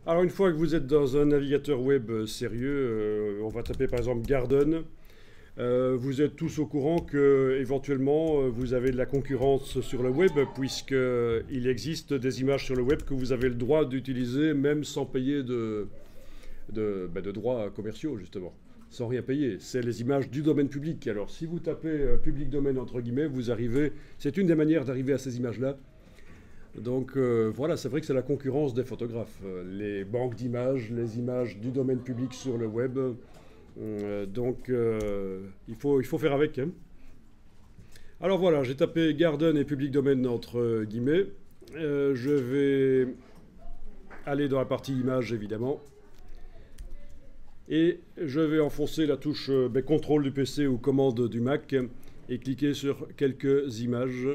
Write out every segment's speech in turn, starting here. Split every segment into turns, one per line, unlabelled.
Alors une fois que vous êtes dans un navigateur web sérieux, on va taper par exemple Garden. Vous êtes tous au courant que éventuellement vous avez de la concurrence sur le web, puisqu'il existe des images sur le web que vous avez le droit d'utiliser même sans payer de droits commerciaux, justement, sans rien payer. C'est les images du domaine public. Alors si vous tapez public domaine entre guillemets, vous arrivez, c'est une des manières d'arriver à ces images-là. Donc voilà, c'est vrai que c'est la concurrence des photographes. Les banques d'images, les images du domaine public sur le web. Donc il faut faire avec. Hein. Alors voilà, j'ai tapé Garden et public domaine entre guillemets. Je vais aller dans la partie images évidemment. Et je vais enfoncer la touche contrôle du PC ou commande du Mac et cliquer sur quelques images.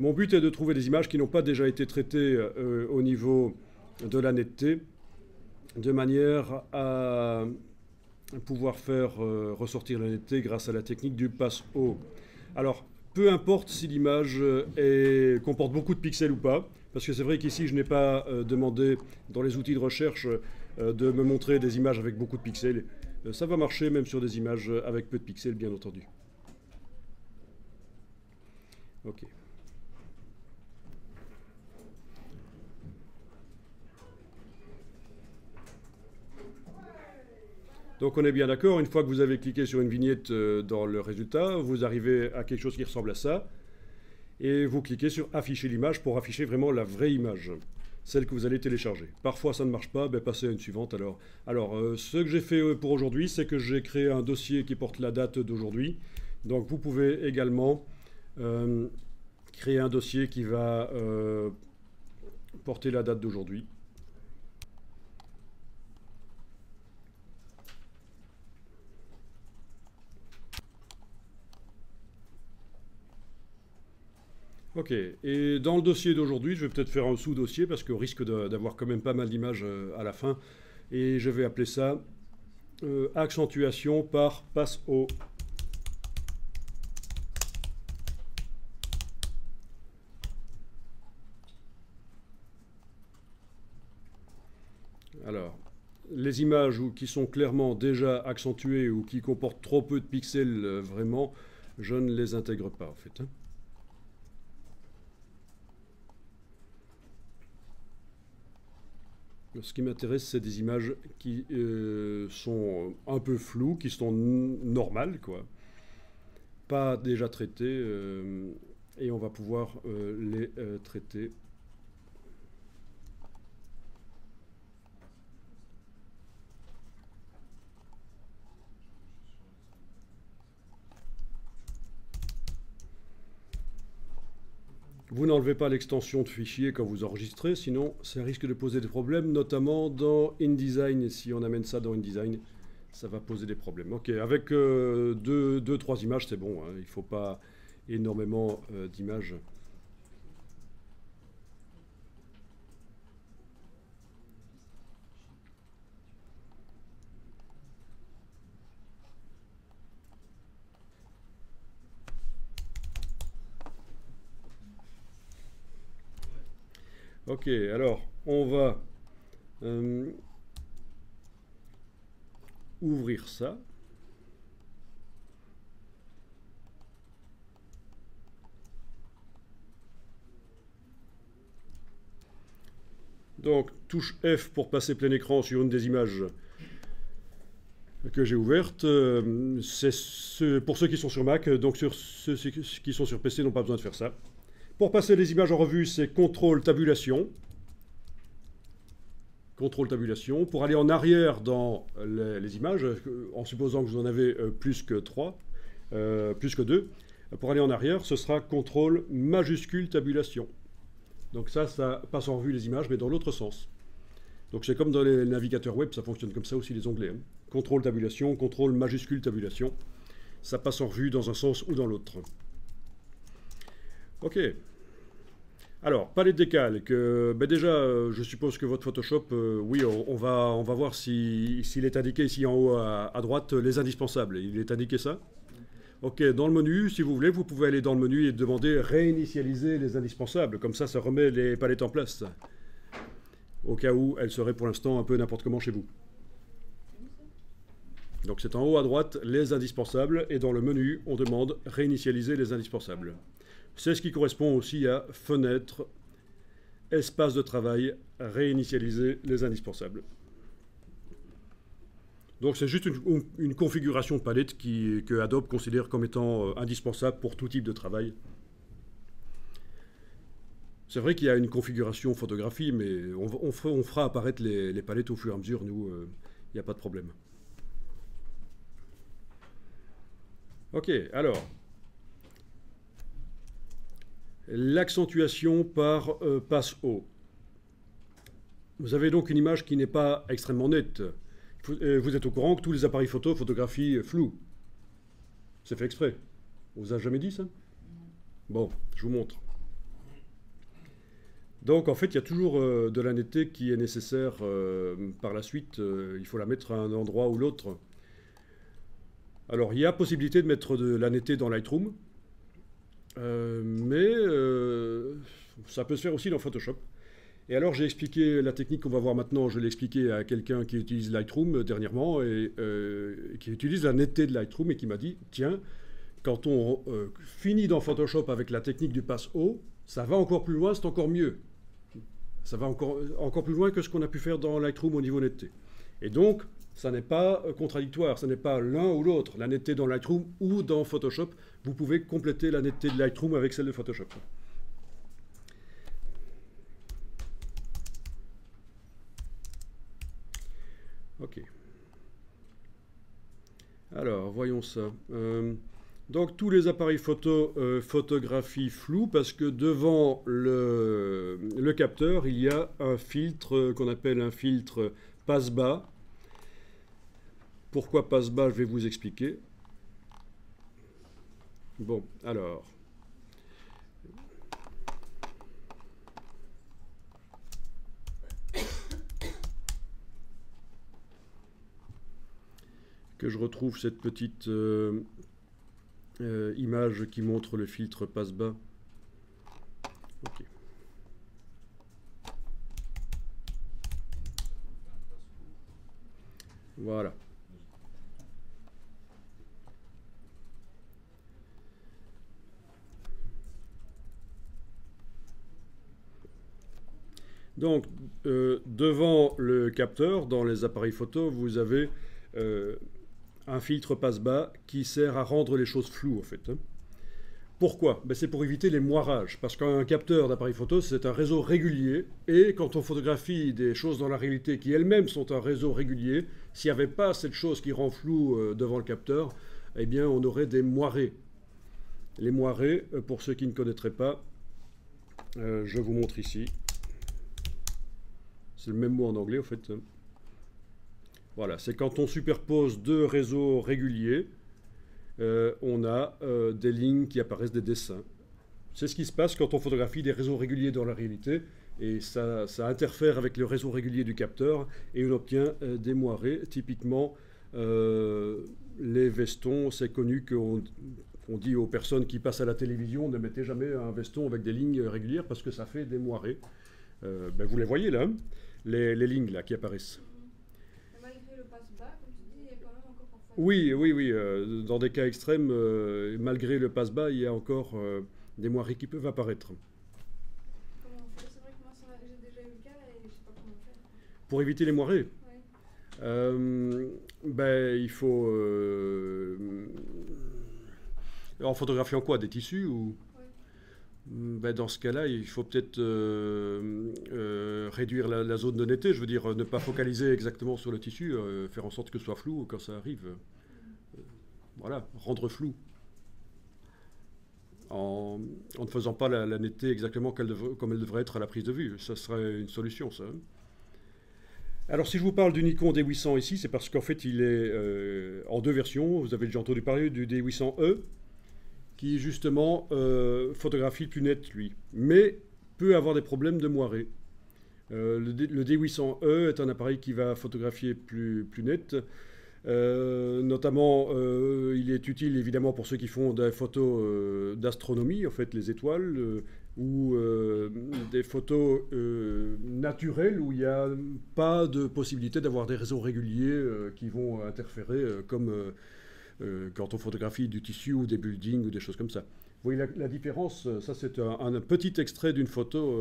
Mon but est de trouver des images qui n'ont pas déjà été traitées au niveau de la netteté, de manière à pouvoir faire ressortir la netteté grâce à la technique du passe-haut. Alors, peu importe si l'image comporte beaucoup de pixels ou pas, parce que c'est vrai qu'ici, je n'ai pas demandé dans les outils de recherche de me montrer des images avec beaucoup de pixels. Ça va marcher même sur des images avec peu de pixels, bien entendu. Ok. Donc on est bien d'accord, une fois que vous avez cliqué sur une vignette dans le résultat, vous arrivez à quelque chose qui ressemble à ça, et vous cliquez sur afficher l'image pour afficher vraiment la vraie image, celle que vous allez télécharger. Parfois ça ne marche pas, passez à une suivante alors. Alors ce que j'ai fait pour aujourd'hui, c'est que j'ai créé un dossier qui porte la date d'aujourd'hui, donc vous pouvez également créer un dossier qui va porter la date d'aujourd'hui. Ok, et dans le dossier d'aujourd'hui, je vais peut-être faire un sous-dossier parce qu'on risque d'avoir quand même pas mal d'images à la fin. Et je vais appeler ça accentuation par passe-haut. Alors, les images qui sont clairement déjà accentuées ou qui comportent trop peu de pixels vraiment, je ne les intègre pas en fait. Hein. Ce qui m'intéresse, c'est des images qui sont un peu floues, qui sont normales, quoi. Pas déjà traitées, et on va pouvoir les traiter. Vous n'enlevez pas l'extension de fichier quand vous enregistrez, sinon ça risque de poser des problèmes, notamment dans InDesign. Si on amène ça dans InDesign, ça va poser des problèmes. Ok, avec 2-3 images, c'est bon. Hein, il ne faut pas énormément d'images. Ok, alors on va ouvrir ça. Donc touche F pour passer plein écran sur une des images que j'ai ouvertes. C'est pour ceux qui sont sur Mac, donc ceux qui sont sur PC n'ont pas besoin de faire ça. Pour passer les images en revue, c'est CTRL tabulation. CTRL tabulation. Pour aller en arrière dans les images, en supposant que vous en avez plus que 3, plus que 2, pour aller en arrière, ce sera CTRL majuscule tabulation. Donc ça passe en revue les images, mais dans l'autre sens. Donc c'est comme dans les navigateurs web, ça fonctionne comme ça aussi les onglets. Hein. CTRL tabulation, CTRL majuscule tabulation. Ça passe en revue dans un sens ou dans l'autre. Ok. Alors, palette des calques. Déjà, je suppose que votre Photoshop, oui, on va voir s'il est indiqué ici en haut à droite, les indispensables. Il est indiqué ça? Ok, dans le menu, si vous voulez, vous pouvez aller dans le menu et demander réinitialiser les indispensables. Comme ça remet les palettes en place. au cas où elle serait pour l'instant un peu n'importe comment chez vous. Donc c'est en haut à droite, les indispensables, et dans le menu, on demande réinitialiser les indispensables. C'est ce qui correspond aussi à fenêtre, espace de travail, réinitialiser les indispensables. Donc c'est juste une configuration de palette que Adobe considère comme étant indispensable pour tout type de travail. C'est vrai qu'il y a une configuration photographie, mais on fera apparaître les palettes au fur et à mesure, nous, il n'y a pas de problème. Ok, alors, l'accentuation par passe haut. Vous avez donc une image qui n'est pas extrêmement nette. Vous êtes au courant que tous les appareils photo photographient flou. C'est fait exprès. On vous a jamais dit ça? Bon, je vous montre. Donc en fait, il y a toujours de la netteté qui est nécessaire par la suite. Il faut la mettre à un endroit ou l'autre. Alors il y a possibilité de mettre de la netteté dans Lightroom, mais ça peut se faire aussi dans Photoshop. Et alors j'ai expliqué la technique qu'on va voir maintenant, je l'ai expliqué à quelqu'un qui utilise Lightroom dernièrement, et qui utilise la netteté de Lightroom et qui m'a dit, tiens, quand on finit dans Photoshop avec la technique du passe haut, ça va encore plus loin, c'est encore mieux. Ça va encore plus loin que ce qu'on a pu faire dans Lightroom au niveau netteté. Et donc, ça n'est pas contradictoire, ce n'est pas l'un ou l'autre, la netteté dans Lightroom ou dans Photoshop. Vous pouvez compléter la netteté de Lightroom avec celle de Photoshop. Ok. Alors, voyons ça. Donc, tous les appareils photo photographient flou parce que devant le capteur, il y a un filtre qu'on appelle un filtre passe-bas. Pourquoi passe-bas, je vais vous expliquer. Bon, alors. Que je retrouve cette petite image qui montre le filtre passe-bas. Ok. Voilà. Donc, devant le capteur, dans les appareils photo, vous avez un filtre passe-bas qui sert à rendre les choses floues, en fait. Pourquoi? Ben, c'est pour éviter les moirages, parce qu'un capteur d'appareil photo, c'est un réseau régulier, et quand on photographie des choses dans la réalité qui elles-mêmes sont un réseau régulier, s'il n'y avait pas cette chose qui rend flou devant le capteur, eh bien, on aurait des moirés. Les moirés, pour ceux qui ne connaîtraient pas, je vous montre ici. C'est le même mot en anglais, en fait. Voilà, c'est quand on superpose deux réseaux réguliers, on a des lignes qui apparaissent, des dessins. C'est ce qui se passe quand on photographie des réseaux réguliers dans la réalité, et ça interfère avec le réseau régulier du capteur, et on obtient des moirés. Typiquement, les vestons, c'est connu qu'on dit aux personnes qui passent à la télévision, ne mettez jamais un veston avec des lignes régulières, parce que ça fait des moirés. Ben vous les voyez là, hein, les lignes là qui apparaissent.
Malgré le passe-bas, comme tu dis, il y a quand même encore parfois...
Oui. Dans des cas extrêmes, malgré le passe-bas, il y a encore des moirés qui peuvent apparaître.
Comment on fait? C'est vrai que moi, j'ai déjà eu le cas et je ne sais pas comment faire.
Pour éviter les moirés,
Ouais.
ben, il faut... en photographiant quoi? Des tissus ou...
Ouais.
Ben, dans ce cas-là, il faut peut-être réduire la zone de netteté, je veux dire, ne pas focaliser exactement sur le tissu, faire en sorte que ce soit flou quand ça arrive. Voilà, rendre flou. En ne faisant pas la netteté exactement comme elle devrait être à la prise de vue. Ça serait une solution, ça. Alors, si je vous parle du Nikon D800 ici, c'est parce qu'en fait, il est en deux versions. Vous avez déjà entendu parler du D800E, qui justement photographie plus net, lui, mais peut avoir des problèmes de moiré. Le D800E est un appareil qui va photographier plus net. Notamment, il est utile évidemment pour ceux qui font des photos d'astronomie, en fait, les étoiles, ou des photos naturelles où il n'y a pas de possibilité d'avoir des réseaux réguliers qui vont interférer comme quand on photographie du tissu ou des buildings ou des choses comme ça. Vous voyez la différence, ça c'est un petit extrait d'une photo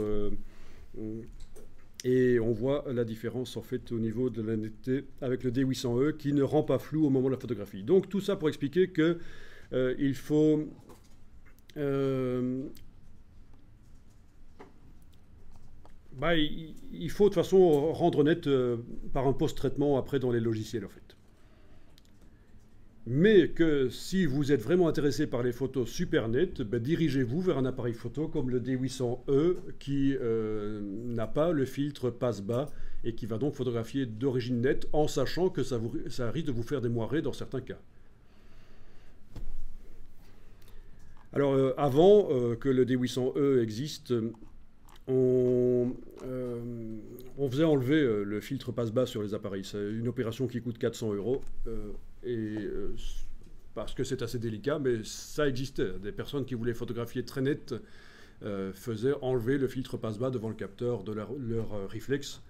et on voit la différence en fait au niveau de la netteté avec le D800E qui ne rend pas flou au moment de la photographie. Donc tout ça pour expliquer que il faut il faut de toute façon rendre net par un post-traitement après dans les logiciels en fait. Mais que si vous êtes vraiment intéressé par les photos super nettes, ben, dirigez-vous vers un appareil photo comme le D800E qui n'a pas le filtre passe-bas et qui va donc photographier d'origine nette en sachant que ça risque de vous faire des moirés dans certains cas. Alors avant que le D800E existe, on faisait enlever le filtre passe-bas sur les appareils. C'est une opération qui coûte 400 €. Parce que c'est assez délicat, mais ça existait. Des personnes qui voulaient photographier très net faisaient enlever le filtre passe-bas devant le capteur de leur réflexe.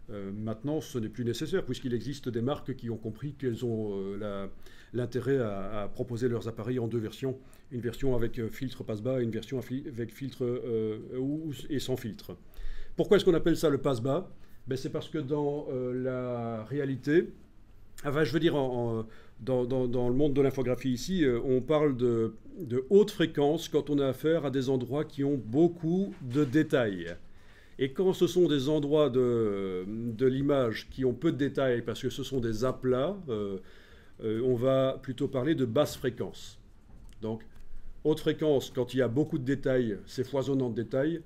Maintenant, ce n'est plus nécessaire, puisqu'il existe des marques qui ont compris qu'elles ont l'intérêt à proposer leurs appareils en deux versions. Une version avec filtre passe-bas et une version avec filtre et sans filtre. Pourquoi est-ce qu'on appelle ça le passe-bas? Ben, c'est parce que dans la réalité, enfin, je veux dire, dans le monde de l'infographie ici, on parle de haute fréquence quand on a affaire à des endroits qui ont beaucoup de détails. Et quand ce sont des endroits de l'image qui ont peu de détails, parce que ce sont des aplats, on va plutôt parler de basse fréquence. Donc, haute fréquence quand il y a beaucoup de détails, c'est foisonnant de détails.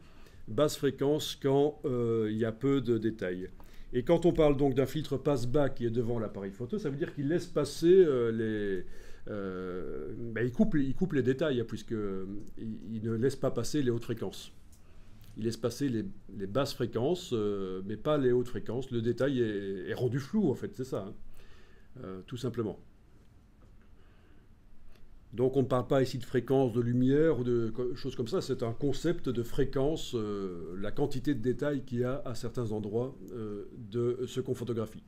Basse fréquence quand il y a peu de détails. Et quand on parle donc d'un filtre passe-bas qui est devant l'appareil photo, ça veut dire qu'il laisse passer il coupe les détails, hein, puisqu'il ne laisse pas passer les hautes fréquences. Il laisse passer les basses fréquences, mais pas les hautes fréquences. Le détail est rendu flou, en fait, c'est ça, hein, tout simplement. Donc on ne parle pas ici de fréquence de lumière ou de choses comme ça, c'est un concept de fréquence, la quantité de détails qu'il y a à certains endroits de ce qu'on photographie.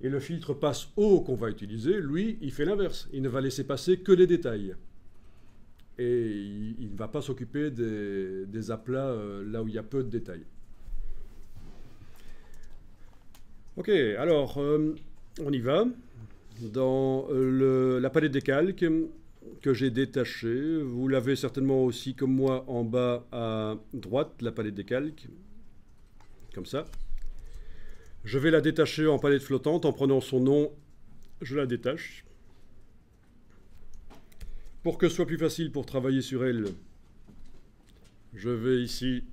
Et le filtre passe haut qu'on va utiliser, lui, il fait l'inverse. Il ne va laisser passer que les détails. Et il ne va pas s'occuper des aplats là où il y a peu de détails. Ok, alors on y va. Dans la palette des calques que j'ai détachée, vous l'avez certainement aussi comme moi en bas à droite, la palette des calques, comme ça. Je vais la détacher en palette flottante en prenant son nom, je la détache. Pour que ce soit plus facile pour travailler sur elle, je vais ici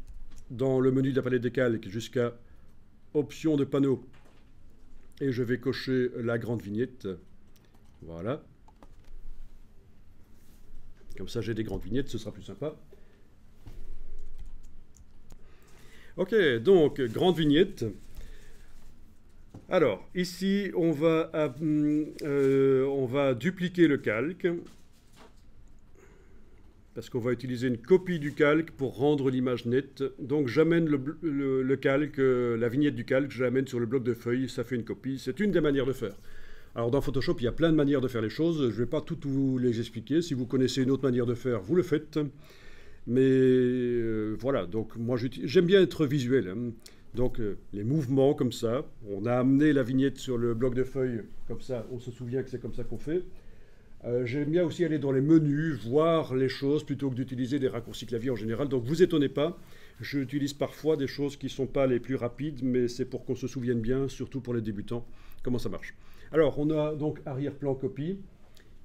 dans le menu de la palette des calques jusqu'à option de panneau. Et je vais cocher la grande vignette. Voilà. Comme ça, j'ai des grandes vignettes, ce sera plus sympa. Ok, donc, grande vignette. Alors, ici, on va dupliquer le calque. Parce qu'on va utiliser une copie du calque pour rendre l'image nette. Donc j'amène le calque, la vignette du calque, je l'amène sur le bloc de feuilles, ça fait une copie. C'est une des manières de faire. Alors dans Photoshop, il y a plein de manières de faire les choses. Je ne vais pas toutes vous les expliquer. Si vous connaissez une autre manière de faire, vous le faites. Mais voilà, donc moi j'aime bien être visuel. Hein. Donc les mouvements comme ça. On a amené la vignette sur le bloc de feuilles, comme ça, on se souvient que c'est comme ça qu'on fait. J'aime bien aussi aller dans les menus, voir les choses, plutôt que d'utiliser des raccourcis clavier en général. Donc vous étonnez pas, j'utilise parfois des choses qui ne sont pas les plus rapides, mais c'est pour qu'on se souvienne bien, surtout pour les débutants, comment ça marche. Alors on a donc arrière-plan copie,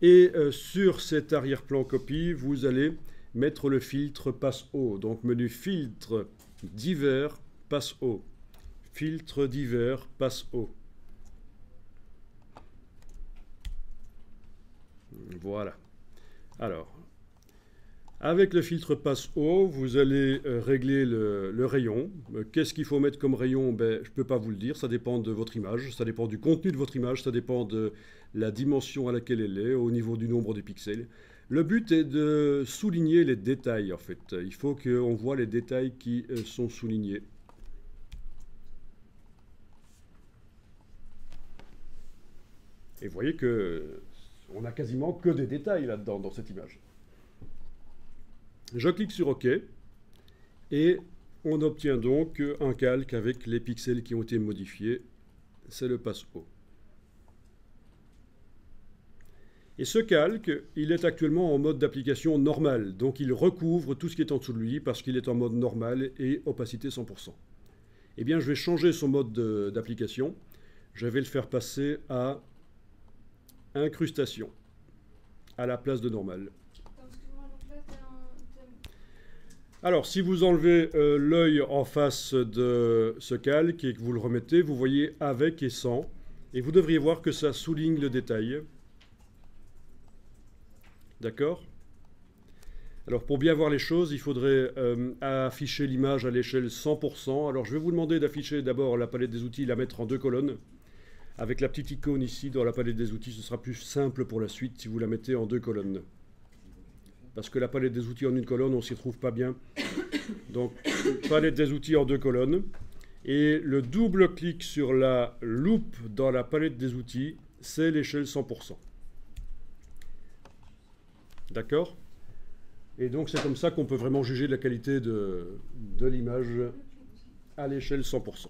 et sur cet arrière-plan copie, vous allez mettre le filtre passe haut. Donc menu filtre divers passe haut, filtre divers passe haut. Voilà. Alors, avec le filtre passe haut, vous allez régler le rayon. Qu'est-ce qu'il faut mettre comme rayon? Ben, je ne peux pas vous le dire, ça dépend de votre image, ça dépend du contenu de votre image, ça dépend de la dimension à laquelle elle est, au niveau du nombre de pixels. Le but est de souligner les détails, en fait. Il faut qu'on voit les détails qui sont soulignés. Et vous voyez qu'on n'a quasiment que des détails là-dedans, dans cette image. Je clique sur OK et on obtient donc un calque avec les pixels qui ont été modifiés. C'est le passe haut. Et ce calque, il est actuellement en mode d'application normal, donc il recouvre tout ce qui est en dessous de lui parce qu'il est en mode normal et opacité 100%. Eh bien, je vais changer son mode d'application. Je vais le faire passer à incrustation, à la place de normal. Alors, si vous enlevez l'œil en face de ce calque et que vous le remettez, vous voyez avec et sans. Et vous devriez voir que ça souligne le détail. D'accord? Alors, pour bien voir les choses, il faudrait afficher l'image à l'échelle 100%. Alors, je vais vous demander d'afficher d'abord la palette des outils, la mettre en 2 colonnes. Avec la petite icône ici dans la palette des outils, ce sera plus simple pour la suite si vous la mettez en 2 colonnes. Parce que la palette des outils en 1 colonne, on ne s'y retrouve pas bien. Donc, palette des outils en 2 colonnes. Et le double clic sur la loupe dans la palette des outils, c'est l'échelle 100%. D'accord? Et donc, c'est comme ça qu'on peut vraiment juger de la qualité de l'image à l'échelle 100%.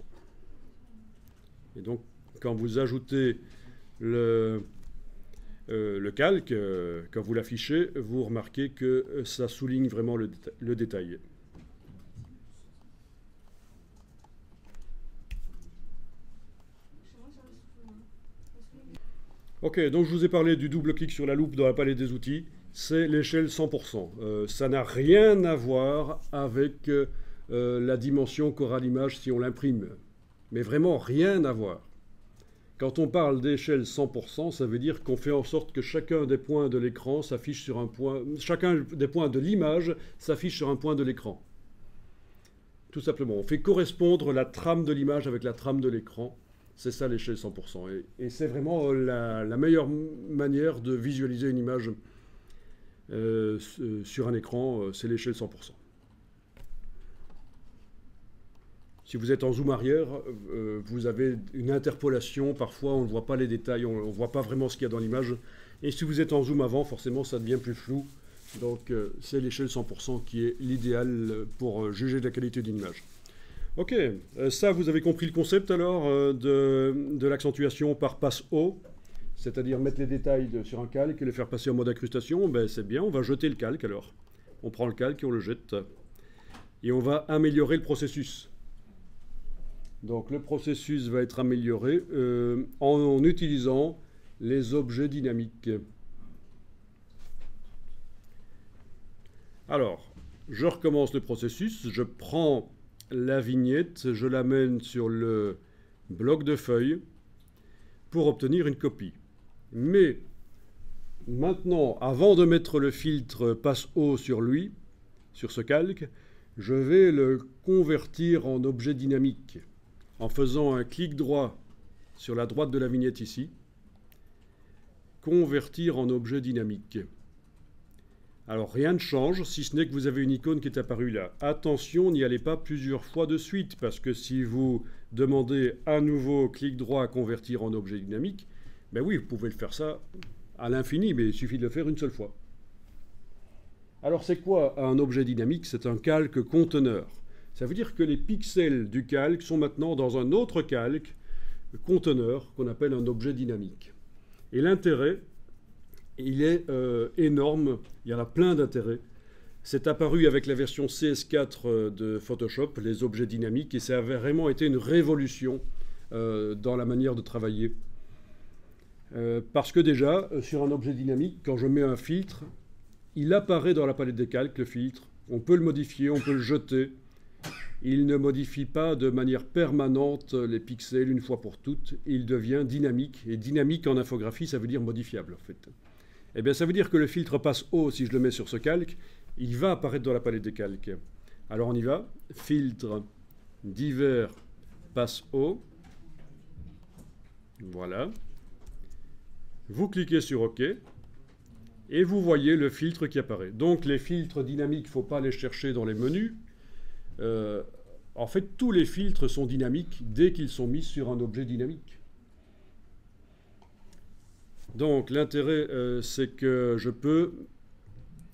Et donc, quand vous ajoutez le calque, quand vous l'affichez, vous remarquez que ça souligne vraiment le détail. Ok, donc je vous ai parlé du double clic sur la loupe dans la palette des outils. C'est l'échelle 100%. Ça n'a rien à voir avec la dimension qu'aura l'image si on l'imprime. Mais vraiment rien à voir. Quand on parle d'échelle 100%, ça veut dire qu'on fait en sorte que chacun des points de l'écran s'affiche sur un point... Chacun des points de l'image s'affiche sur un point de l'écran. Tout simplement. On fait correspondre la trame de l'image avec la trame de l'écran. C'est ça l'échelle 100%. Et c'est vraiment la meilleure manière de visualiser une image sur un écran, c'est l'échelle 100%. Si vous êtes en zoom arrière, vous avez une interpolation, parfois on ne voit pas les détails, on ne voit pas vraiment ce qu'il y a dans l'image. Et si vous êtes en zoom avant, forcément ça devient plus flou. Donc c'est l'échelle 100% qui est l'idéal pour juger de la qualité d'une image. Ok, ça vous avez compris le concept alors de l'accentuation par passe haut, c'est-à-dire mettre les détails sur un calque et les faire passer en mode incrustation. Ben, c'est bien, on va jeter le calque alors. On prend le calque et on le jette. Et on va améliorer le processus. Donc le processus va être amélioré en utilisant les objets dynamiques. Alors, je recommence le processus, je prends la vignette, je l'amène sur le bloc de feuilles pour obtenir une copie. Mais maintenant, avant de mettre le filtre passe haut sur lui, sur ce calque, je vais le convertir en objet dynamique en faisant un clic droit sur la droite de la vignette ici, convertir en objet dynamique. Alors rien ne change, si ce n'est que vous avez une icône qui est apparue là. Attention, n'y allez pas plusieurs fois de suite, parce que si vous demandez à nouveau clic droit à convertir en objet dynamique, ben oui, vous pouvez le faire ça à l'infini, mais il suffit de le faire une seule fois. Alors c'est quoi un objet dynamique? C'est un calque conteneur. Ça veut dire que les pixels du calque sont maintenant dans un autre calque conteneur qu'on appelle un objet dynamique. Et l'intérêt, il est énorme, il y en a plein d'intérêts. C'est apparu avec la version CS4 de Photoshop, les objets dynamiques, et ça avait vraiment été une révolution dans la manière de travailler. Parce que déjà, sur un objet dynamique, quand je mets un filtre, il apparaît dans la palette des calques, le filtre. On peut le modifier, on peut le jeter. Il ne modifie pas de manière permanente les pixels une fois pour toutes. Il devient dynamique. Et dynamique en infographie, ça veut dire modifiable, en fait. Eh bien, ça veut dire que le filtre passe haut, si je le mets sur ce calque, il va apparaître dans la palette des calques. Alors, on y va. Filtre, divers, passe haut. Voilà. Vous cliquez sur OK. Et vous voyez le filtre qui apparaît. Donc les filtres dynamiques, il ne faut pas les chercher dans les menus. En fait, tous les filtres sont dynamiques dès qu'ils sont mis sur un objet dynamique. Donc l'intérêt, c'est que je peux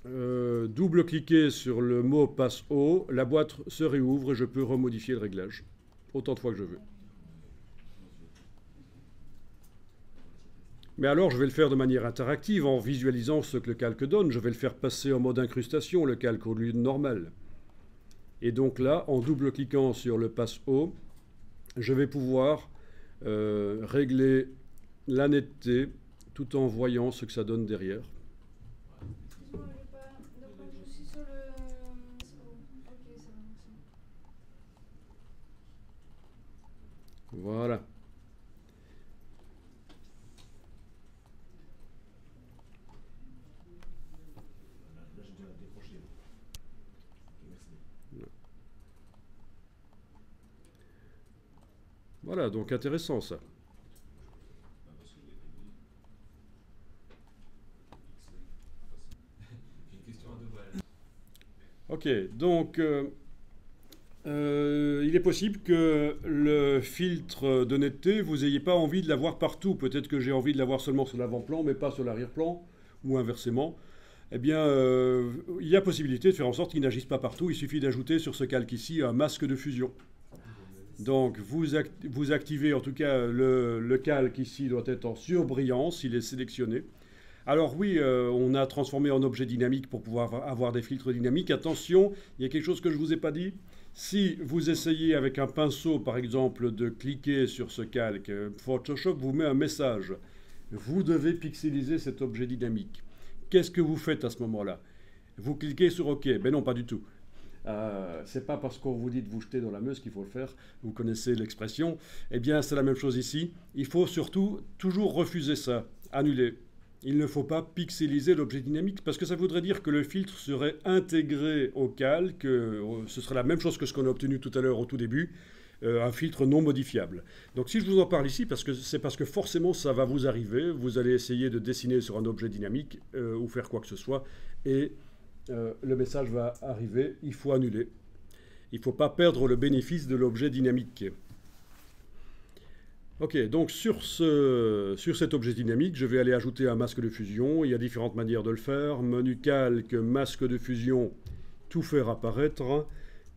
double-cliquer sur le mot passe haut, la boîte se réouvre et je peux remodifier le réglage autant de fois que je veux. Mais alors, je vais le faire de manière interactive en visualisant ce que le calque donne. Je vais le faire passer en mode incrustation, le calque au lieu de normal. Et donc là, en double-cliquant sur le passe haut, je vais pouvoir régler la netteté tout en voyant ce que ça donne derrière.
Excuse-moi, j'ai pas. Donc, je suis sur le. Ok, ça va, merci.
Voilà. Voilà, donc intéressant ça. Ok, donc il est possible que le filtre de netteté, vous n'ayez pas envie de l'avoir partout. Peut-être que j'ai envie de l'avoir seulement sur l'avant-plan, mais pas sur l'arrière-plan, ou inversement. Eh bien, il y a possibilité de faire en sorte qu'il n'agisse pas partout. Il suffit d'ajouter sur ce calque ici un masque de fusion. Donc, vous activez, en tout cas, le calque ici doit être en surbrillance, il est sélectionné. Alors oui, on a transformé en objet dynamique pour pouvoir avoir des filtres dynamiques. Attention, il y a quelque chose que je ne vous ai pas dit. Si vous essayez avec un pinceau, par exemple, de cliquer sur ce calque, Photoshop vous met un message. Vous devez pixeliser cet objet dynamique. Qu'est-ce que vous faites à ce moment-là? Vous cliquez sur OK. Ben non, pas du tout. C'est pas parce qu'on vous dit de vous jeter dans la Meuse qu'il faut le faire. Vous connaissez l'expression. Eh bien, c'est la même chose ici. Il faut surtout toujours refuser ça, annuler. Il ne faut pas pixeliser l'objet dynamique parce que ça voudrait dire que le filtre serait intégré au calque. Ce serait la même chose que ce qu'on a obtenu tout à l'heure au tout début, un filtre non modifiable. Donc si je vous en parle ici, c'est parce que forcément ça va vous arriver. Vous allez essayer de dessiner sur un objet dynamique ou faire quoi que ce soit et le message va arriver. Il faut annuler. Il ne faut pas perdre le bénéfice de l'objet dynamique. Ok, donc sur cet objet dynamique, je vais aller ajouter un masque de fusion. Il y a différentes manières de le faire. Menu calque, masque de fusion, tout faire apparaître.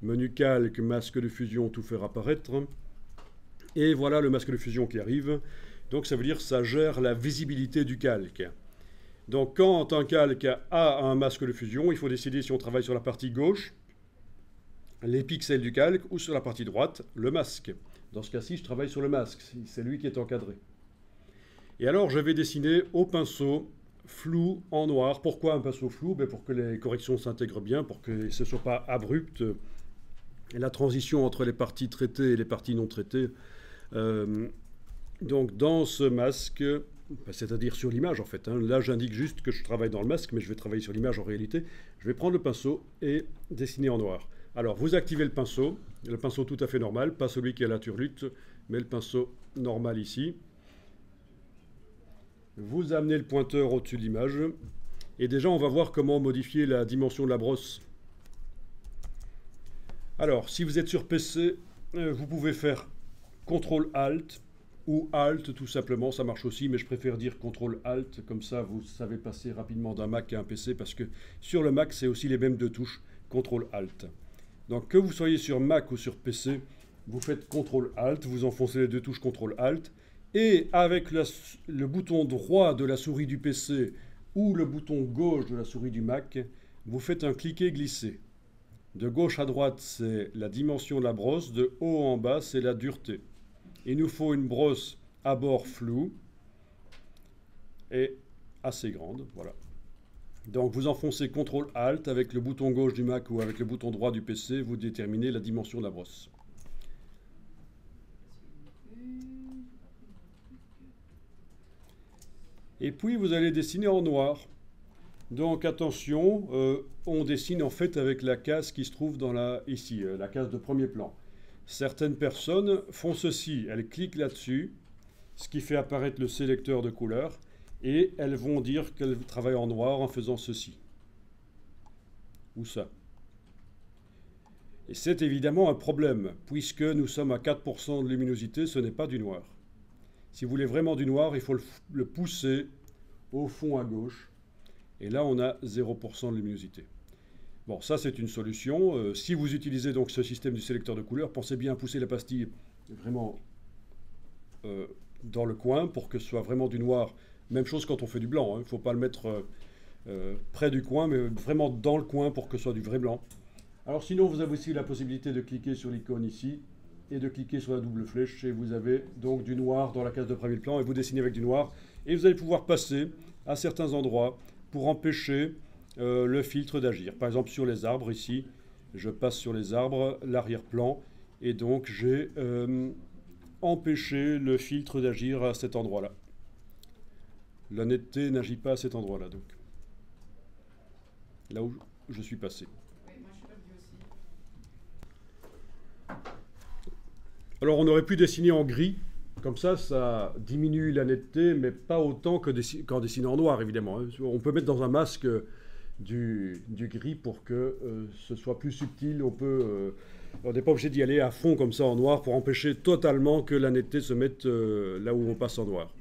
Menu calque, masque de fusion, tout faire apparaître. Et voilà le masque de fusion qui arrive. Donc ça veut dire que ça gère la visibilité du calque. Donc quand un calque a un masque de fusion, il faut décider si on travaille sur la partie gauche, les pixels du calque, ou sur la partie droite, le masque. Dans ce cas-ci, je travaille sur le masque, c'est lui qui est encadré. Et alors, je vais dessiner au pinceau flou en noir. Pourquoi un pinceau flou? Pour que les corrections s'intègrent bien, pour que ce ne soit pas abrupt. La transition entre les parties traitées et les parties non traitées. Donc, dans ce masque, c'est-à-dire sur l'image en fait. Là, j'indique juste que je travaille dans le masque, mais je vais travailler sur l'image en réalité. Je vais prendre le pinceau et dessiner en noir. Alors, vous activez le pinceau tout à fait normal, pas celui qui a la turlute, mais le pinceau normal ici. Vous amenez le pointeur au-dessus de l'image. Et déjà, on va voir comment modifier la dimension de la brosse. Alors, si vous êtes sur PC, vous pouvez faire CTRL-ALT ou ALT tout simplement, ça marche aussi, mais je préfère dire CTRL-ALT, comme ça vous savez passer rapidement d'un Mac à un PC, parce que sur le Mac, c'est aussi les mêmes deux touches, CTRL-ALT. Donc que vous soyez sur Mac ou sur PC, vous faites CTRL-ALT, vous enfoncez les deux touches CTRL-ALT, et avec le bouton droit de la souris du PC ou le bouton gauche de la souris du Mac, vous faites un cliquer-glisser. De gauche à droite, c'est la dimension de la brosse, de haut en bas, c'est la dureté. Il nous faut une brosse à bord flou et assez grande, voilà. Donc vous enfoncez CTRL-ALT avec le bouton gauche du Mac ou avec le bouton droit du PC, vous déterminez la dimension de la brosse. Et puis vous allez dessiner en noir. Donc attention, on dessine en fait avec la case qui se trouve ici, la case de premier plan. Certaines personnes font ceci, elles cliquent là-dessus, ce qui fait apparaître le sélecteur de couleurs, et elles vont dire qu'elles travaillent en noir en faisant ceci ou ça. Et c'est évidemment un problème, puisque nous sommes à 4% de luminosité, ce n'est pas du noir. Si vous voulez vraiment du noir, il faut le pousser au fond à gauche, et là on a 0% de luminosité. Bon, ça c'est une solution. Si vous utilisez donc ce système du sélecteur de couleurs, pensez bien à pousser la pastille vraiment dans le coin pour que ce soit vraiment du noir. Même chose quand on fait du blanc, il ne faut pas le mettre près du coin, mais vraiment dans le coin pour que ce soit du vrai blanc. Alors sinon, vous avez aussi la possibilité de cliquer sur l'icône ici et de cliquer sur la double flèche et vous avez donc du noir dans la case de premier plan et vous dessinez avec du noir et vous allez pouvoir passer à certains endroits pour empêcher le filtre d'agir. Par exemple sur les arbres ici, je passe sur les arbres, l'arrière-plan et donc j'ai empêché le filtre d'agir à cet endroit-là. La netteté n'agit pas à cet endroit-là donc. Là où je suis passé. Alors on aurait pu dessiner en gris, comme ça diminue la netteté, mais pas autant qu'en dessinant en noir évidemment. On peut mettre dans un masque du gris pour que ce soit plus subtil. On n'est pas obligé d'y aller à fond comme ça en noir pour empêcher totalement que la netteté se mette là où on passe en noir.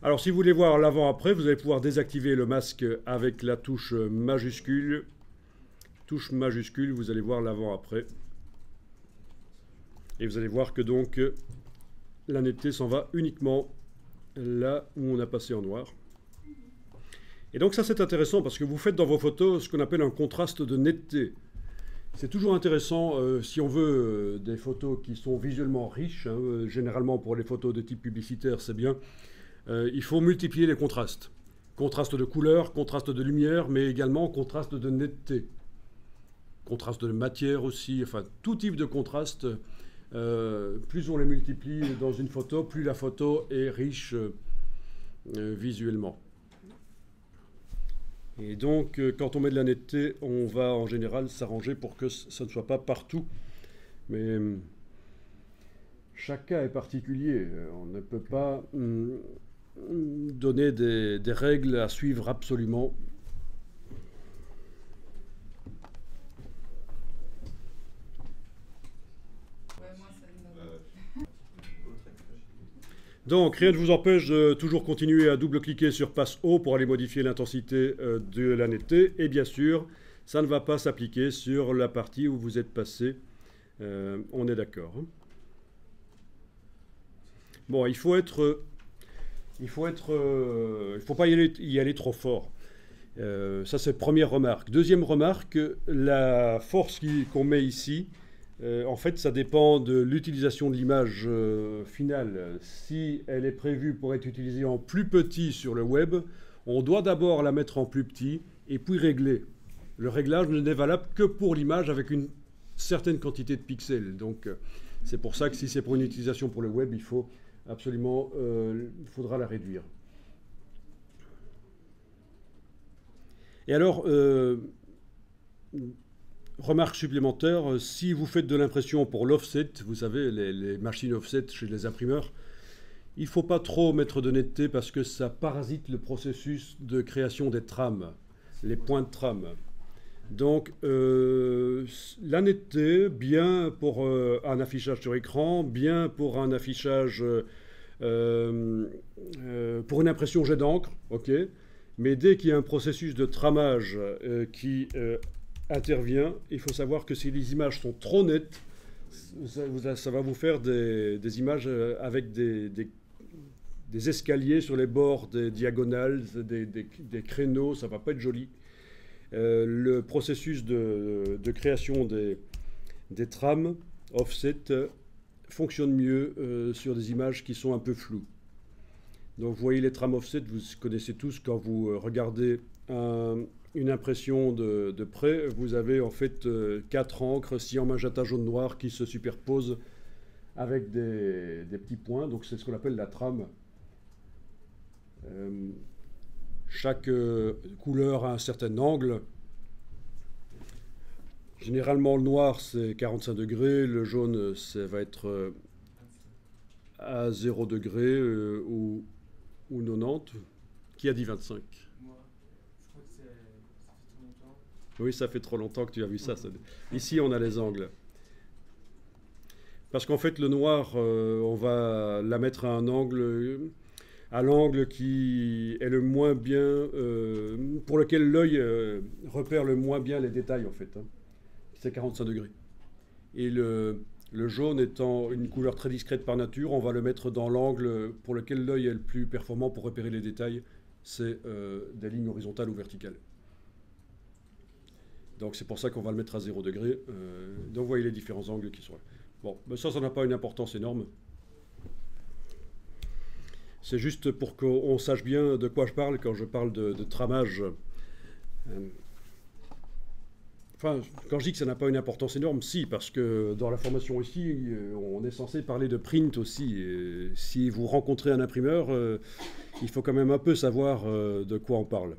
Alors si vous voulez voir l'avant-après, vous allez pouvoir désactiver le masque avec la touche majuscule. Touche majuscule, vous allez voir l'avant-après. Et vous allez voir que donc la netteté s'en va uniquement là où on a passé en noir. Et donc ça c'est intéressant parce que vous faites dans vos photos ce qu'on appelle un contraste de netteté. C'est toujours intéressant si on veut des photos qui sont visuellement riches, hein, généralement pour les photos de type publicitaire c'est bien, il faut multiplier les contrastes. Contraste de couleur, contraste de lumière, mais également contraste de netteté. Contraste de matière aussi, enfin tout type de contraste. Plus on les multiplie dans une photo, plus la photo est riche visuellement. Et donc, quand on met de la netteté, on va en général s'arranger pour que ça ne soit pas partout. Mais chaque cas est particulier. On ne peut pas donner des règles à suivre absolument. Donc, rien ne vous empêche de toujours continuer à double-cliquer sur Passe haut pour aller modifier l'intensité de la netteté. Et bien sûr, ça ne va pas s'appliquer sur la partie où vous êtes passé. On est d'accord. Bon, il faut pas y aller trop fort. Ça, c'est première remarque. Deuxième remarque, la force qu'on met ici, en fait, ça dépend de l'utilisation de l'image finale. Si elle est prévue pour être utilisée en plus petit sur le web, on doit d'abord la mettre en plus petit et puis régler. Le réglage n'est valable que pour l'image avec une certaine quantité de pixels. Donc, c'est pour ça que si c'est pour une utilisation pour le web, il faut absolument, il faudra la réduire. Et alors, remarque supplémentaire, si vous faites de l'impression pour l'offset, vous savez, les machines offset chez les imprimeurs, il ne faut pas trop mettre de netteté parce que ça parasite le processus de création des trames, les points de trame. Donc, la netteté, bien pour un affichage sur écran, bien pour un affichage, pour une impression jet d'encre, ok. Mais dès qu'il y a un processus de tramage qui intervient, il faut savoir que si les images sont trop nettes, ça va vous faire des images avec des escaliers sur les bords, des diagonales, des créneaux, ça ne va pas être joli. Le processus de création des trames offset fonctionne mieux sur des images qui sont un peu floues. Donc vous voyez les trames offset, vous connaissez tous quand vous regardez une impression de près, vous avez en fait 4 encres, cyan, magenta, jaune, noir qui se superposent avec des petits points, donc c'est ce qu'on appelle la trame. Chaque couleur a un certain angle. Généralement le noir c'est 45 degrés, le jaune ça va être à 0 degré ou 90. Qui a dit 25?
Moi, je crois que ça fait trop longtemps.
Oui, ça fait trop longtemps que tu as vu ça. Ici, on a les angles. Parce qu'en fait, le noir, on va la mettre à l'angle qui est le moins bien, pour lequel l'œil repère le moins bien les détails, en fait. Hein. C'est 45 degrés. Et le jaune étant une couleur très discrète par nature, on va le mettre dans l'angle pour lequel l'œil est le plus performant pour repérer les détails. C'est des lignes horizontales ou verticales. Donc c'est pour ça qu'on va le mettre à 0 degré. Donc vous voyez les différents angles qui sont là. Bon, mais ça n'a pas une importance énorme. C'est juste pour qu'on sache bien de quoi je parle quand je parle de tramage. Enfin, quand je dis que ça n'a pas une importance énorme, si, parce que dans la formation ici, on est censé parler de print aussi. Et si vous rencontrez un imprimeur, il faut quand même un peu savoir de quoi on parle.